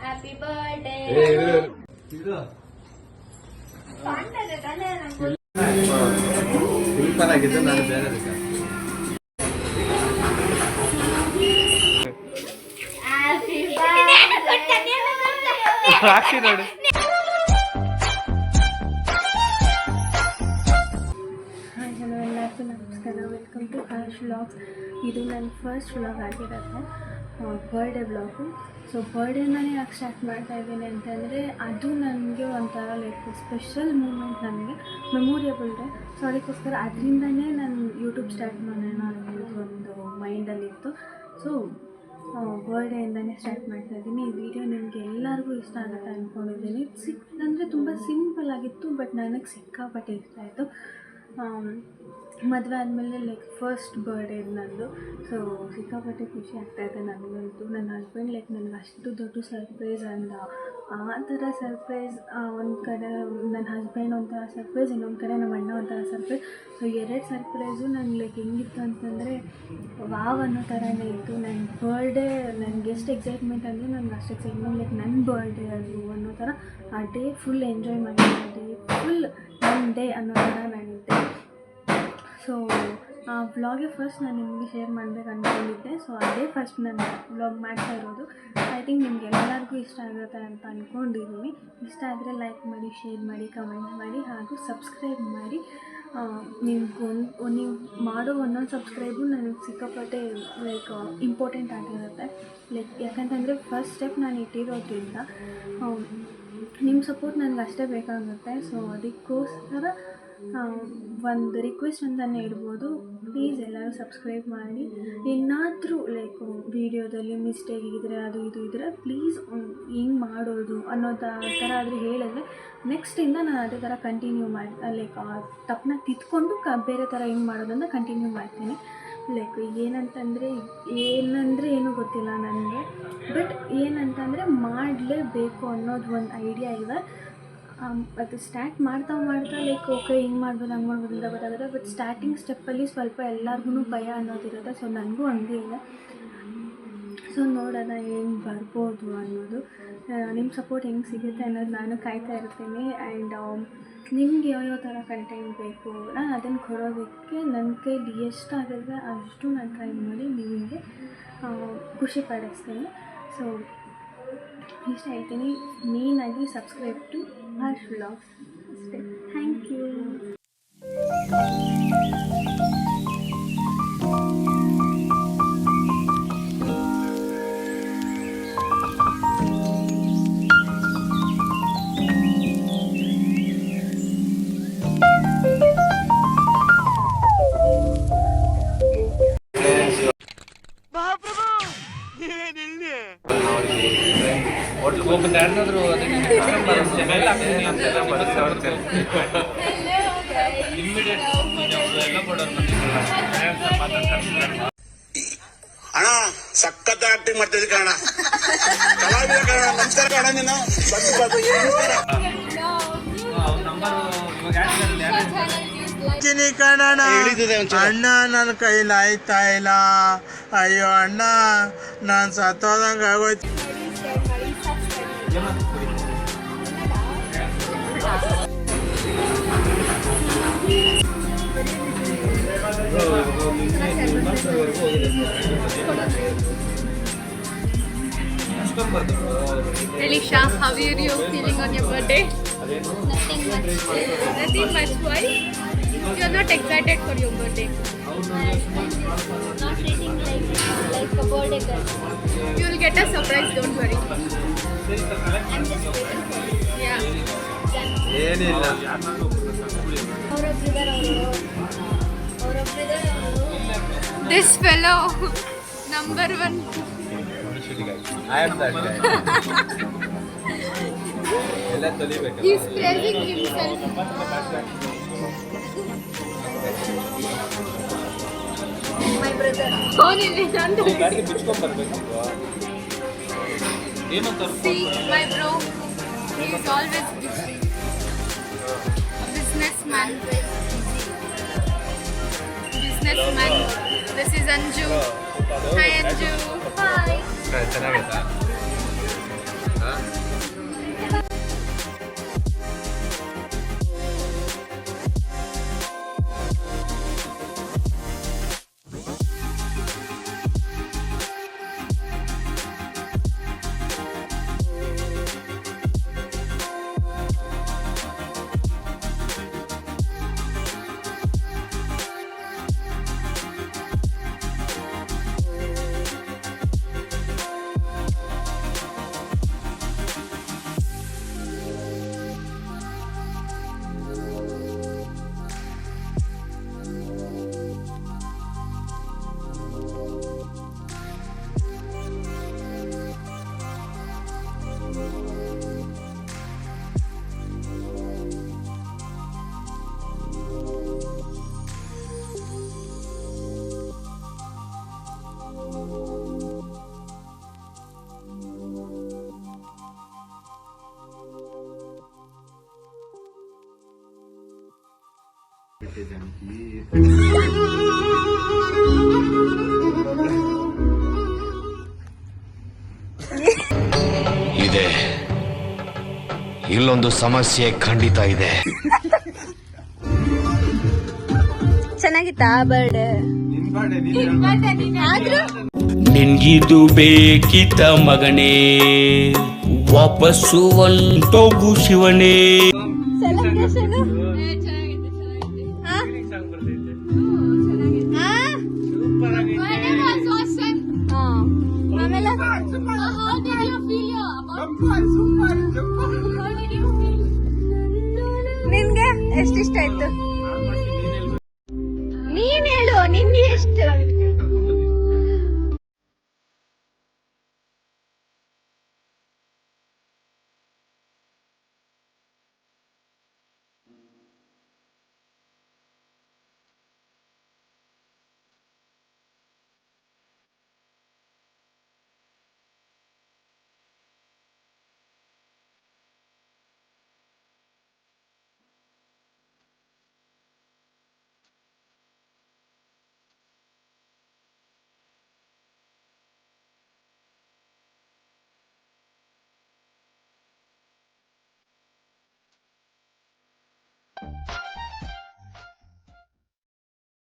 Happy birthday simple ಆಗಿದ್ದು ನಾನು ಬೇರೆ ಸಾಕ್ಷಿ ನೋಡಿ. ಹಾಯ್ ಹಲೋ ಎಲ್ಲರಿಗೂ ನಮಸ್ಕಾರ, ವೆಲ್ಕಮ್ ಟು ಹರ್ಷ್ ವ್ಲಾಗ್ಸ್. ಇದು ನನ್ನ ಫಸ್ಟ್ ವ್ಲಾಗ್ ಆಗಿರುತ್ತೆ, ಬರ್ಡೇ ವ್ಲಾಗು. ಸೊ ಬರ್ಡೇನೇ ಯಾಕೆ ಸ್ಟಾರ್ಟ್ ಮಾಡ್ತಾ ಇದ್ದೀನಿ ಅಂತಂದರೆ ಅದು ನನಗೆ ಒಂಥರ ಲೈಕ್ ಸ್ಪೆಷಲ್ ಮೂಮೆಂಟ್, ನನಗೆ ಮೆಮೊರಿಯಬಲ್ ಡೇ. ಸೊ ಅದಕ್ಕೋಸ್ಕರ ಅದರಿಂದನೇ ನಾನು ಯೂಟ್ಯೂಬ್ ಸ್ಟಾರ್ಟ್ ಮಾಡೋಣ ಅನ್ನೋದು ಒಂದು ಮೈಂಡಲ್ಲಿತ್ತು. ಸೊ ಬರ್ಡೇಯಿಂದನೇ ಸ್ಟಾರ್ಟ್ ಮಾಡ್ತಾ ಇದ್ದೀನಿ. ಈ ವಿಡಿಯೋ ನಿಮಗೆ ಎಲ್ಲರಿಗೂ ಇಷ್ಟ ಆಗುತ್ತೆ ಅಂದ್ಕೊಂಡಿದ್ದೀನಿ. ಅಂದರೆ ತುಂಬ ಸಿಂಪಲ್ ಆಗಿತ್ತು, ಬಟ್ ನನಗೆ ಸಿಕ್ಕಾಪಟ್ಟೆ ಇಷ್ಟ ಆಯಿತು. ಮದುವೆ ಆದಮೇಲೆ ಲೈಕ್ ಫಸ್ಟ್ ಬರ್ಡೇ ನಂದು. ಸೊ ಸಿಕ್ಕಾಪಟ್ಟೆ ಖುಷಿ ಆಗ್ತಾಯಿದೆ ನನಗಂತೂ. ನನ್ನ ಹಸ್ಬೆಂಡ್ ಲೈಕ್ ನನಗೆ ಅಷ್ಟು ದೊಡ್ಡ ಸರ್ಪ್ರೈಸ್ ಅಂದ. ಆ ಥರ ಸರ್ಪ್ರೈಸ್ ಒಂದು ಕಡೆ ನನ್ನ ಹಸ್ಬೆಂಡ್ ಒಂಥರ ಸರ್ಪ್ರೈಸ್, ಇನ್ನೊಂದು ಕಡೆ ನಮ್ಮ ಅಣ್ಣ ಒಂಥರ ಸರ್ಪ್ರೈಸ್. ಸೊ ಎರಡು ಸರ್ಪ್ರೈಸು ನನಗೆ ಲೈಕ್ ಹೆಂಗಿತ್ತು ಅಂತಂದರೆ ವಾವ್ ಅನ್ನೋ ಥರನೇ ಇತ್ತು. ನನ್ನ ಬರ್ಡೇ ನನಗೆ ಎಷ್ಟು ಎಕ್ಸೈಟ್ಮೆಂಟ್ ಅಂದರೆ ನನಗೆ ಅಷ್ಟು ಎಕ್ಸೈಟ್ಮೆಂಟ್ ಲೈಕ್ ನನ್ನ ಬರ್ಡೇ ಅದು ಅನ್ನೋ ಥರ. ಆ ಡೇ ಫುಲ್ ಎಂಜಾಯ್ ಮಾಡಿದ್ದೆ, ಆ ಡೇ ಫುಲ್ ನನ್ನ ಡೇ ಅನ್ನೋ ಥರ ನಾನಿದ್ದೆ. ಸೊ ಆ ವ್ಲಾಗೆ ಫಸ್ಟ್ ನಾನು ನಿಮಗೆ ಶೇರ್ ಮಾಡಬೇಕು ಅಂದ್ಕೊಂಡಿದ್ದೆ. ಸೊ ಅದೇ ಫಸ್ಟ್ ನಾನು ವ್ಲಾಗ್ ಮಾಡ್ತಾ ಇರೋದು. ಐ ಥಿಂಕ್ ನಿಮ್ಗೆ ಎಲ್ಲರಿಗೂ ಇಷ್ಟ ಆಗುತ್ತೆ ಅಂತ ಅಂದ್ಕೊಂಡಿದ್ದೀನಿ. ಇಷ್ಟ ಆದರೆ ಲೈಕ್ ಮಾಡಿ, ಶೇರ್ ಮಾಡಿ, ಕಮೆಂಟ್ ಮಾಡಿ, ಹಾಗೂ ಸಬ್ಸ್ಕ್ರೈಬ್ ಮಾಡಿ. ನೀವು ಮಾಡೋ ಒಂದೊಂದು ಸಬ್ಸ್ಕ್ರೈಬು ನನಗೆ ಸಿಕ್ಕಾಪಟ್ಟೆ ಲೈಕ್ ಇಂಪಾರ್ಟೆಂಟ್ ಆಗಿರುತ್ತೆ. ಲೈಕ್ ಯಾಕಂತಂದರೆ ಫಸ್ಟ್ ಸ್ಟೆಪ್ ನಾನು ಇಟ್ಟಿರೋದ್ರಿಂದ ನಿಮ್ಮ ಸಪೋರ್ಟ್ ನನಗೆ ಅಷ್ಟೇ ಬೇಕಾಗುತ್ತೆ. ಸೊ ಅದಕ್ಕೋಸ್ಕರ ಒಂದು ರಿಕ್ವೆಸ್ಟ್ ಅಂತಲೇ ಇಡ್ಬೋದು, ಪ್ಲೀಸ್ ಎಲ್ಲರೂ ಸಬ್ಸ್ಕ್ರೈಬ್ ಮಾಡಿ. ಏನಾದರೂ ಲೈಕ್ ವೀಡಿಯೋದಲ್ಲಿ ಮಿಸ್ಟೇಕ್ ಇದ್ದರೆ ಅದು ಇದು ಇದ್ದರೆ ಪ್ಲೀಸ್ ಹೆಂಗೆ ಮಾಡೋದು ಅನ್ನೋ ಥರ ಆದರೂ ಹೇಳಿದ್ರೆ ನೆಕ್ಸ್ಟಿಂದ ನಾನು ಅದೇ ಥರ ಕಂಟಿನ್ಯೂ ಮಾಡಿ ಲೈಕ್ ತಪ್ಪನ್ನ ತಿದ್ಕೊಂಡು ಬೇರೆ ಥರ ಹೆಂಗೆ ಮಾಡೋದನ್ನು ಕಂಟಿನ್ಯೂ ಮಾಡ್ತೀನಿ. ಲೈಕ್ ಏನಂತಂದರೆ ಏನೂ ಗೊತ್ತಿಲ್ಲ ನನಗೆ, ಬಟ್ ಏನಂತಂದರೆ ಮಾಡಲೇಬೇಕು ಅನ್ನೋದು ಒಂದು ಐಡಿಯಾ ಇದೆ. ಅದು ಸ್ಟಾರ್ಟ್ ಮಾಡ್ತಾ ಲೈಕ್ ಓಕೆ ಹಿಂಗೆ ಮಾಡ್ಬೋದು ಹಂಗೆ ಮಾಡ್ಬೋದು ಅಂತ ಗೊತ್ತಾಗುತ್ತೆ. ಬಟ್ ಸ್ಟಾರ್ಟಿಂಗ್ ಸ್ಟೆಪ್ಪಲ್ಲಿ ಸ್ವಲ್ಪ ಎಲ್ಲರಿಗೂ ಭಯ ಅನ್ನೋದಿರುತ್ತೆ. ಸೊ ನನಗೂ ಹಂಗೆ ಇದೆ. ಸೊ ನೋಡೋಣ ಹೆಂಗೆ ಬರ್ಬೋದು ಅನ್ನೋದು. ನಿಮ್ಮ ಸಪೋರ್ಟ್ ಹೆಂಗೆ ಸಿಗುತ್ತೆ ಅನ್ನೋದು ನಾನು ಕಾಯ್ತಾ ಇರ್ತೀನಿ. ಆ್ಯಂಡ್ ನಿಮ್ಗೆ ಯಾವ್ಯಾವ ಥರ ಕಂಟೆಂಟ್ ಬೇಕು ನಾನು ಅದನ್ನು ಕೊಡೋದಕ್ಕೆ ನನ್ನ ಕೈಲಿ ಎಷ್ಟಾಗುತ್ತೆ ಅಷ್ಟು ನಾನು ಟ್ರೈ ಮಾಡಿ ನಿಮಗೆ ಖುಷಿ ಪಡಿಸ್ತೀನಿ. ಸೊ ಇಷ್ಟ ಹೇಳ್ತೀನಿ, ಮೇನಾಗಿ ಸಬ್ಸ್ಕ್ರೈಬ್ ಟು ಹರ್ಷ್ ವ್ಲಾಗ್ಸ್ ಅಷ್ಟೇ. Thank you. ಅಣ್ಣ ಸಖತ್ ಆಕ್ಟಿಂಗ್ ಮಾಡ್ತಿದ್ದೆ ಕಣ, ಕಲಾವಿದ ಕಣ. ನಮಸ್ಕಾರ ಕಣ, ನೀನು ಕಣ. ಅಣ್ಣ ನನ್ನ ಕೈಲಿ ಆಯ್ತಾ ಇಲ್ಲ, ಅಯ್ಯೋ ಅಣ್ಣ ನಾನು ಸತ್ತೋದಂಗ ಆಗೋಯ್ತು. Elisha, how are you feeling on your birthday? Nothing much. Nothing much. Why? You are not excited for your birthday. Not treating like a birthday girl. You will get a surprise. Don't worry. I'm just waiting for it. Yeah. ಏನಿಲ್ಲ. This fellow, number one. I am that guy. ಎಲ್ಲ ತೊಲಿಬೇಕು. He's praising himself. My brother. ಗಾಡಿಗೆ ಬಿಚ್ಕೊಂಡು ಬರ್ಬೇಕು. See, my bro, he is always busy. A businessman. This is Anju. Hi Anju. Hi. ಚೆನ್ನಾಗಿತ್ತಾ? ಇದೆ, ಇಲ್ಲೊಂದು ಸಮಸ್ಯೆ ಖಂಡಿತ ಇದೆ. ಚೆನ್ನಾಗಿತ್ತಾ bird? ನಿನ್ಗಿದು ಬೇಕಿತ್ತ ಮಗನೇ, ವಾಪಸ್ಸು ಒಂಟೋಗು ಶಿವನೇ. ನಿನ್ಗೆ ಎಷ್ಟಿಷ್ಟ ಆಯ್ತು? ನೀನ್ ಹೇಳು, ನಿನ್ಗೆ ಎಷ್ಟು?